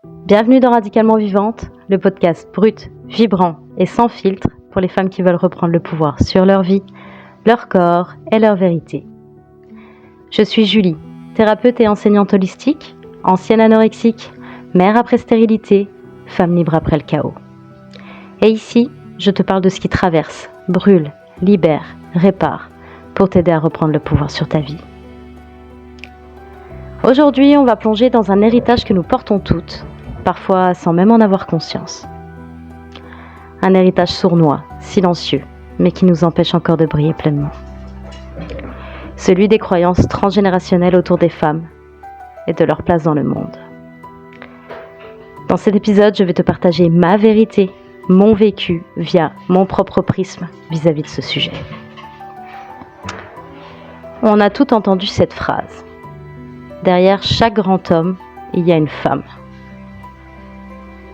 Bienvenue dans Radicalement Vivante, le podcast brut, vibrant et sans filtre pour les femmes qui veulent reprendre le pouvoir sur leur vie, leur corps et leur vérité. Je suis Julie, thérapeute et enseignante holistique, ancienne anorexique, mère après stérilité, femme libre après le chaos. Et ici, je te parle de ce qui traverse, brûle, libère, répare, pour t'aider à reprendre le pouvoir sur ta vie. Aujourd'hui, on va plonger dans un héritage que nous portons toutes, parfois sans même en avoir conscience. Un héritage sournois, silencieux, mais qui nous empêche encore de briller pleinement. Celui des croyances transgénérationnelles autour des femmes et de leur place dans le monde. Dans cet épisode, je vais te partager ma vérité, mon vécu via mon propre prisme vis-à-vis de ce sujet. On a tout entendu cette phrase. Derrière chaque grand homme, il y a une femme.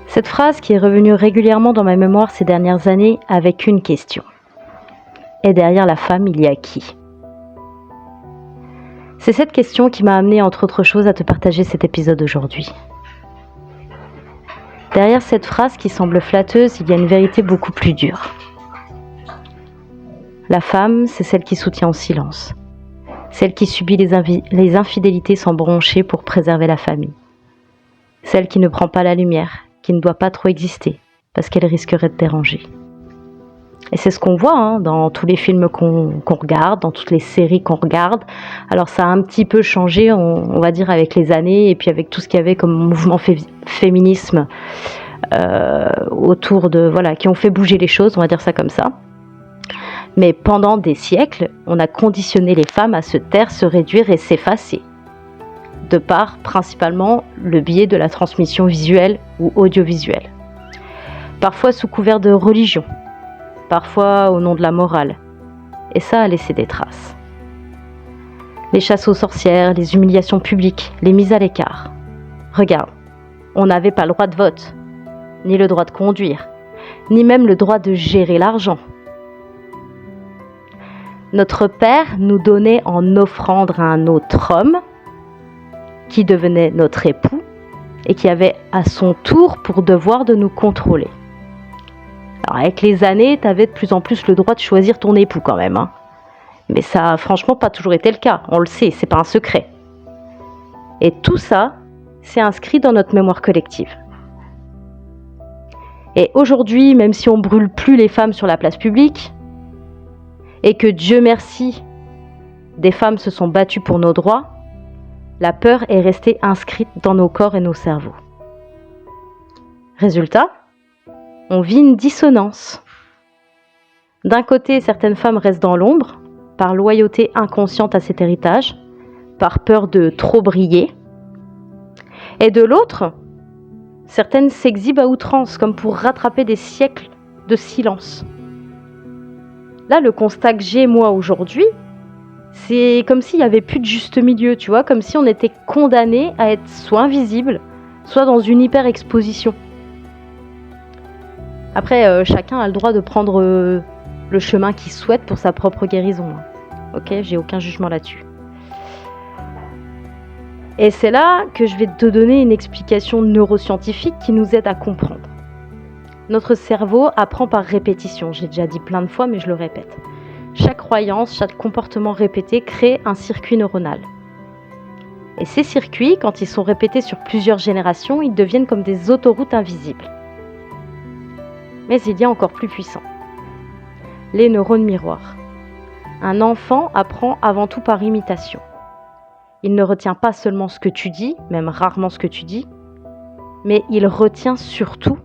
Cette phrase qui est revenue régulièrement dans ma mémoire ces dernières années avec une question. Et derrière la femme, il y a qui ? C'est cette question qui m'a amenée, entre autres choses, à te partager cet épisode aujourd'hui. Derrière cette phrase qui semble flatteuse, il y a une vérité beaucoup plus dure. La femme, c'est celle qui soutient en silence. Celle qui subit les infidélités sans broncher pour préserver la famille. Celle qui ne prend pas la lumière, qui ne doit pas trop exister, parce qu'elle risquerait de déranger. Et c'est ce qu'on voit dans tous les films qu'on regarde, dans toutes les séries qu'on regarde. Alors ça a un petit peu changé, on va dire, avec les années, et puis avec tout ce qu'il y avait comme mouvement féminisme autour de, voilà, qui ont fait bouger les choses, on va dire ça comme ça. Mais pendant des siècles, on a conditionné les femmes à se taire, se réduire et s'effacer, de par principalement le biais de la transmission visuelle ou audiovisuelle. Parfois sous couvert de religion, parfois au nom de la morale. Et ça a laissé des traces. Les chasses aux sorcières, les humiliations publiques, les mises à l'écart. Regarde, on n'avait pas le droit de vote, ni le droit de conduire, ni même le droit de gérer l'argent. Notre père nous donnait en offrande à un autre homme qui devenait notre époux et qui avait à son tour pour devoir de nous contrôler. Alors avec les années, tu avais de plus en plus le droit de choisir ton époux quand même. Mais ça a franchement pas toujours été le cas, on le sait, c'est pas un secret. Et tout ça, c'est inscrit dans notre mémoire collective. Et aujourd'hui, même si on brûle plus les femmes sur la place publique, et que Dieu merci, des femmes se sont battues pour nos droits, la peur est restée inscrite dans nos corps et nos cerveaux. Résultat, on vit une dissonance. D'un côté, certaines femmes restent dans l'ombre, par loyauté inconsciente à cet héritage, par peur de trop briller. Et de l'autre, certaines s'exhibent à outrance, comme pour rattraper des siècles de silence. Là, le constat que j'ai, moi, aujourd'hui, c'est comme s'il n'y avait plus de juste milieu, tu vois, comme si on était condamné à être soit invisible, soit dans une hyper-exposition. Après, chacun a le droit de prendre le chemin qu'il souhaite pour sa propre guérison. Ok, j'ai aucun jugement là-dessus. Et c'est là que je vais te donner une explication neuroscientifique qui nous aide à comprendre. Notre cerveau apprend par répétition, j'ai déjà dit plein de fois, mais je le répète. Chaque croyance, chaque comportement répété crée un circuit neuronal. Et ces circuits, quand ils sont répétés sur plusieurs générations, ils deviennent comme des autoroutes invisibles. Mais il y a encore plus puissant. Les neurones miroirs. Un enfant apprend avant tout par imitation. Il ne retient pas seulement ce que tu dis, même rarement ce que tu dis, mais il retient surtout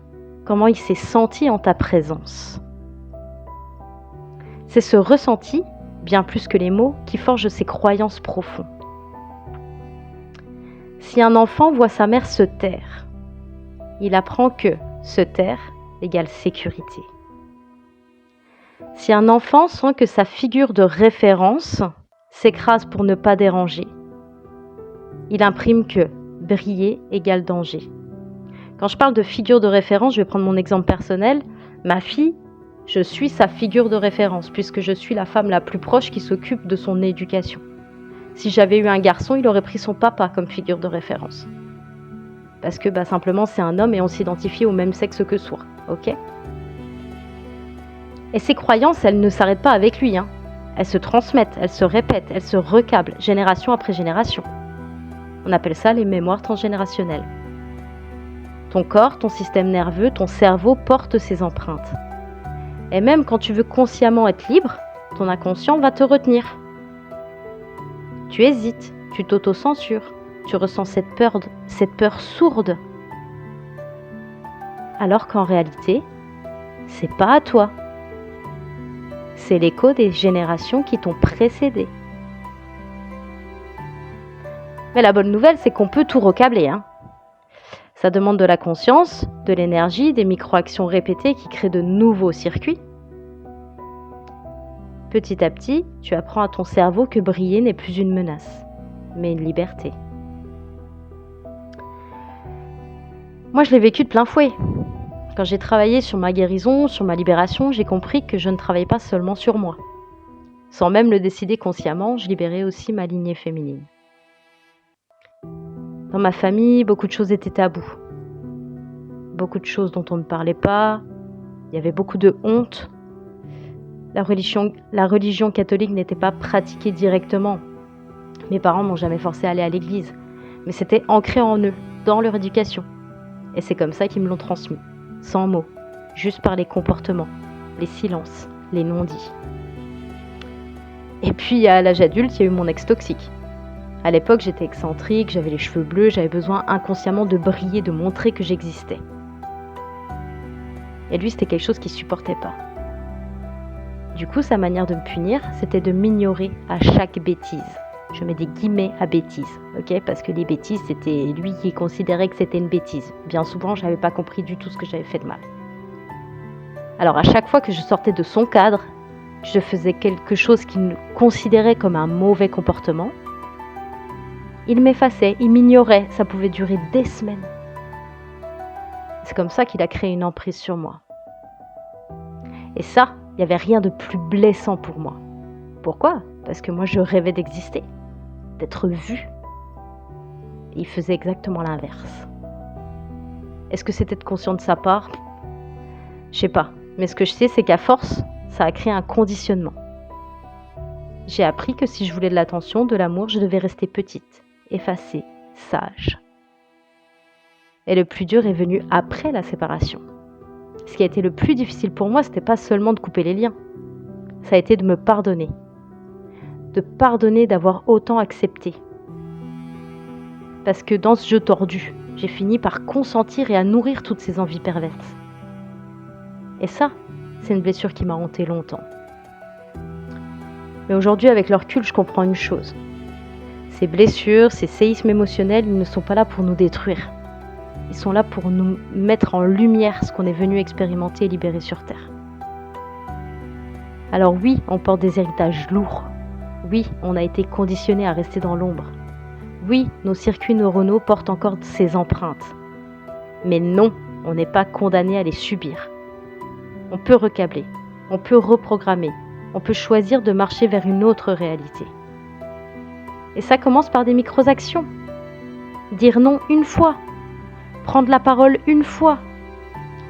comment il s'est senti en ta présence. C'est ce ressenti, bien plus que les mots, qui forge ses croyances profondes. Si un enfant voit sa mère se taire, il apprend que se taire égale sécurité. Si un enfant sent que sa figure de référence s'écrase pour ne pas déranger, il imprime que briller égale danger. Quand je parle de figure de référence, je vais prendre mon exemple personnel. Ma fille, je suis sa figure de référence, puisque je suis la femme la plus proche qui s'occupe de son éducation. Si j'avais eu un garçon, il aurait pris son papa comme figure de référence. Parce que simplement c'est un homme et on s'identifie au même sexe que soi, ok ? Et ces croyances, elles ne s'arrêtent pas avec lui, hein. Elles se transmettent, elles se répètent, elles se recablent, génération après génération. On appelle ça les mémoires transgénérationnelles. Ton corps, ton système nerveux, ton cerveau portent ces empreintes. Et même quand tu veux consciemment être libre, ton inconscient va te retenir. Tu hésites, tu t'auto-censures, tu ressens cette peur sourde. Alors qu'en réalité, c'est pas à toi. C'est l'écho des générations qui t'ont précédé. Mais la bonne nouvelle, c'est qu'on peut tout recabler, hein. Ça demande de la conscience, de l'énergie, des micro-actions répétées qui créent de nouveaux circuits. Petit à petit, tu apprends à ton cerveau que briller n'est plus une menace, mais une liberté. Moi, je l'ai vécu de plein fouet. Quand j'ai travaillé sur ma guérison, sur ma libération, j'ai compris que je ne travaillais pas seulement sur moi. Sans même le décider consciemment, je libérais aussi ma lignée féminine. Dans ma famille, beaucoup de choses étaient tabous. Beaucoup de choses dont on ne parlait pas. Il y avait beaucoup de honte. La religion catholique n'était pas pratiquée directement. Mes parents m'ont jamais forcé à aller à l'église. Mais c'était ancré en eux, dans leur éducation. Et c'est comme ça qu'ils me l'ont transmis. Sans mots, juste par les comportements, les silences, les non-dits. Et puis à l'âge adulte, il y a eu mon ex toxique. À l'époque, j'étais excentrique, j'avais les cheveux bleus, j'avais besoin inconsciemment de briller, de montrer que j'existais. Et lui, c'était quelque chose qu'il supportait pas. Du coup, sa manière de me punir, c'était de m'ignorer à chaque bêtise. Je mets des guillemets à bêtises, ok ? Parce que les bêtises, c'était lui qui considérait que c'était une bêtise. Bien souvent, je n'avais pas compris du tout ce que j'avais fait de mal. Alors, à chaque fois que je sortais de son cadre, je faisais quelque chose qu'il considérait comme un mauvais comportement. Il m'effaçait, il m'ignorait, ça pouvait durer des semaines. C'est comme ça qu'il a créé une emprise sur moi. Et ça, il n'y avait rien de plus blessant pour moi. Pourquoi ? Parce que moi, je rêvais d'exister, d'être vue. Et il faisait exactement l'inverse. Est-ce que c'était conscient de sa part ? Je sais pas. Mais ce que je sais, c'est qu'à force, ça a créé un conditionnement. J'ai appris que si je voulais de l'attention, de l'amour, je devais rester petite, effacée, sage. Et le plus dur est venu après la séparation. Ce qui a été le plus difficile pour moi, c'était pas seulement de couper les liens. Ça a été de me pardonner. De pardonner d'avoir autant accepté. Parce que dans ce jeu tordu, j'ai fini par consentir et à nourrir toutes ces envies perverses. Et ça, c'est une blessure qui m'a hantée longtemps. Mais aujourd'hui, avec le recul, je comprends une chose. Ces blessures, ces séismes émotionnels, ils ne sont pas là pour nous détruire. Ils sont là pour nous mettre en lumière ce qu'on est venu expérimenter et libérer sur Terre. Alors oui, on porte des héritages lourds. Oui, on a été conditionné à rester dans l'ombre. Oui, nos circuits neuronaux portent encore ces empreintes. Mais non, on n'est pas condamné à les subir. On peut recabler, on peut reprogrammer, on peut choisir de marcher vers une autre réalité. Et ça commence par des micro-actions. Dire non une fois, prendre la parole une fois,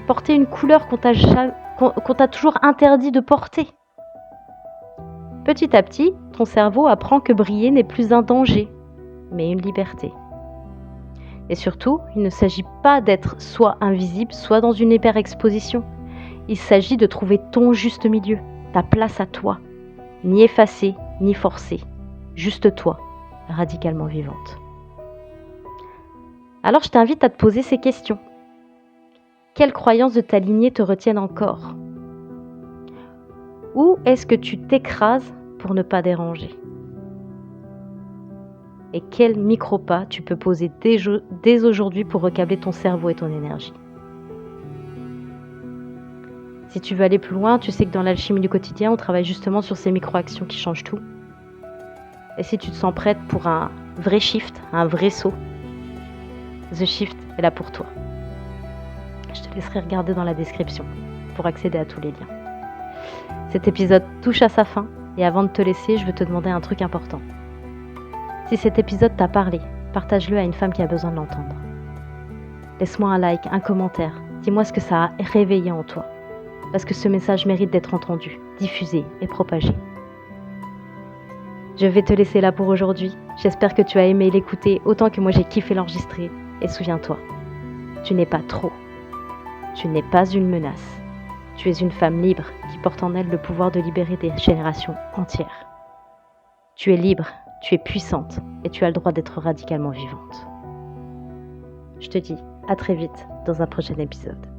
porter une couleur qu'on t'a toujours interdit de porter. Petit à petit, ton cerveau apprend que briller n'est plus un danger, mais une liberté. Et surtout, il ne s'agit pas d'être soit invisible, soit dans une hyper-exposition. Il s'agit de trouver ton juste milieu, ta place à toi, ni effacée, ni forcée, juste toi, radicalement vivante. Alors je t'invite à te poser ces questions. Quelles croyances de ta lignée te retiennent encore ? Où est-ce que tu t'écrases pour ne pas déranger ? Et quel micro-pas tu peux poser dès aujourd'hui pour recabler ton cerveau et ton énergie ? Si tu veux aller plus loin, tu sais que dans l'alchimie du quotidien, on travaille justement sur ces micro-actions qui changent tout. Et si tu te sens prête pour un vrai shift, un vrai saut, The Shift est là pour toi. Je te laisserai regarder dans la description pour accéder à tous les liens. Cet épisode touche à sa fin et avant de te laisser, je veux te demander un truc important. Si cet épisode t'a parlé, partage-le à une femme qui a besoin de l'entendre. Laisse-moi un like, un commentaire. Dis-moi ce que ça a réveillé en toi. Parce que ce message mérite d'être entendu, diffusé et propagé. Je vais te laisser là pour aujourd'hui. J'espère que tu as aimé l'écouter autant que moi j'ai kiffé l'enregistrer. Et souviens-toi, tu n'es pas trop. Tu n'es pas une menace. Tu es une femme libre qui porte en elle le pouvoir de libérer des générations entières. Tu es libre, tu es puissante et tu as le droit d'être radicalement vivante. Je te dis à très vite dans un prochain épisode.